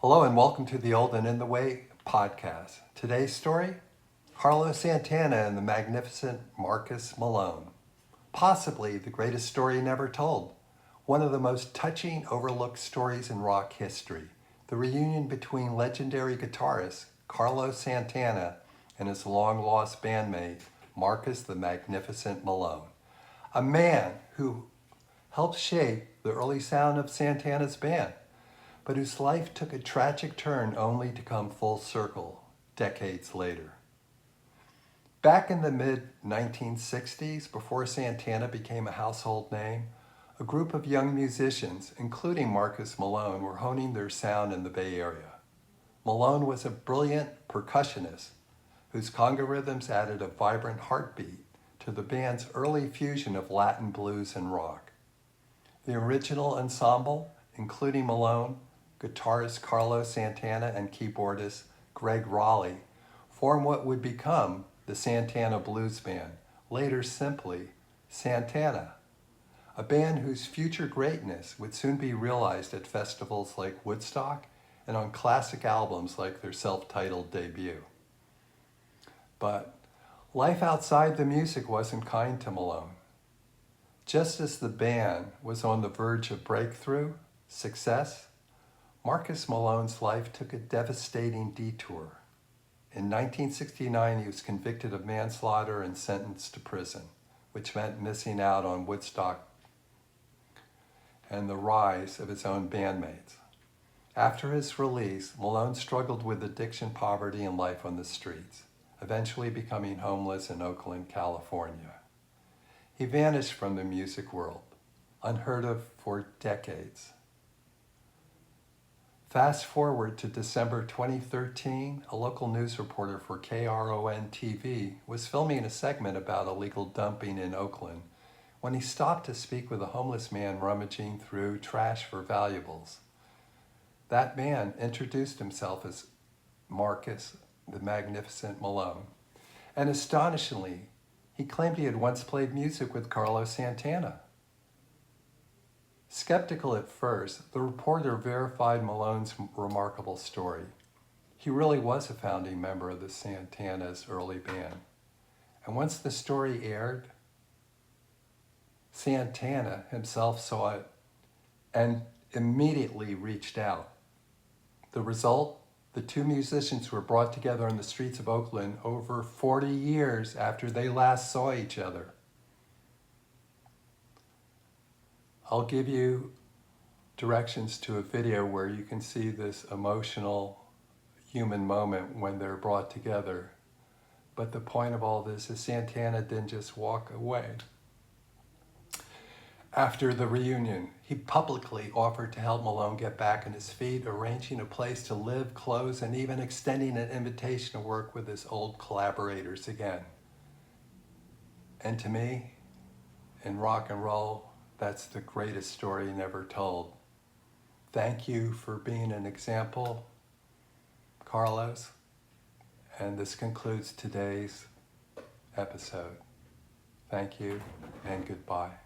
Hello and welcome to the Old and in the Way podcast. Today's story, Carlos Santana and the magnificent Marcus Malone. Possibly the greatest story never told. One of the most touching, overlooked stories in rock history. The reunion between legendary guitarist Carlos Santana and his long-lost bandmate, Marcus the Magnificent Malone. A man who helped shape the early sound of Santana's band, but whose life took a tragic turn only to come full circle decades later. Back in the mid-1960s, before Santana became a household name, a group of young musicians, including Marcus Malone, were honing their sound in the Bay Area. Malone was a brilliant percussionist whose conga rhythms added a vibrant heartbeat to the band's early fusion of Latin blues and rock. The original ensemble, including Malone, guitarist Carlos Santana, and keyboardist Greg Raleigh, formed what would become the Santana Blues Band, later simply Santana, a band whose future greatness would soon be realized at festivals like Woodstock and on classic albums like their self-titled debut. But life outside the music wasn't kind to Malone. Just as the band was on the verge of breakthrough, success, Marcus Malone's life took a devastating detour. In 1969, he was convicted of manslaughter and sentenced to prison, which meant missing out on Woodstock and the rise of his own bandmates. After his release, Malone struggled with addiction, poverty, and life on the streets, eventually becoming homeless in Oakland, California. He vanished from the music world, unheard of for decades. Fast forward to December 2013, a local news reporter for KRON TV was filming a segment about illegal dumping in Oakland when he stopped to speak with a homeless man rummaging through trash for valuables. That man introduced himself as Marcus the Magnificent Malone, and astonishingly, he claimed he had once played music with Carlos Santana. Skeptical at first, the reporter verified Malone's remarkable story. He really was a founding member of the Santana's early band. And once the story aired, Santana himself saw it and immediately reached out. The result? The two musicians were brought together on the streets of Oakland over 40 years after they last saw each other. I'll give you directions to a video where you can see this emotional human moment when they're brought together. But the point of all this is Santana didn't just walk away. After the reunion, he publicly offered to help Malone get back on his feet, arranging a place to live, clothes, and even extending an invitation to work with his old collaborators again. And to me, in rock and roll, that's the greatest story never told. Thank you for being an example, Carlos. And this concludes today's episode. Thank you and goodbye.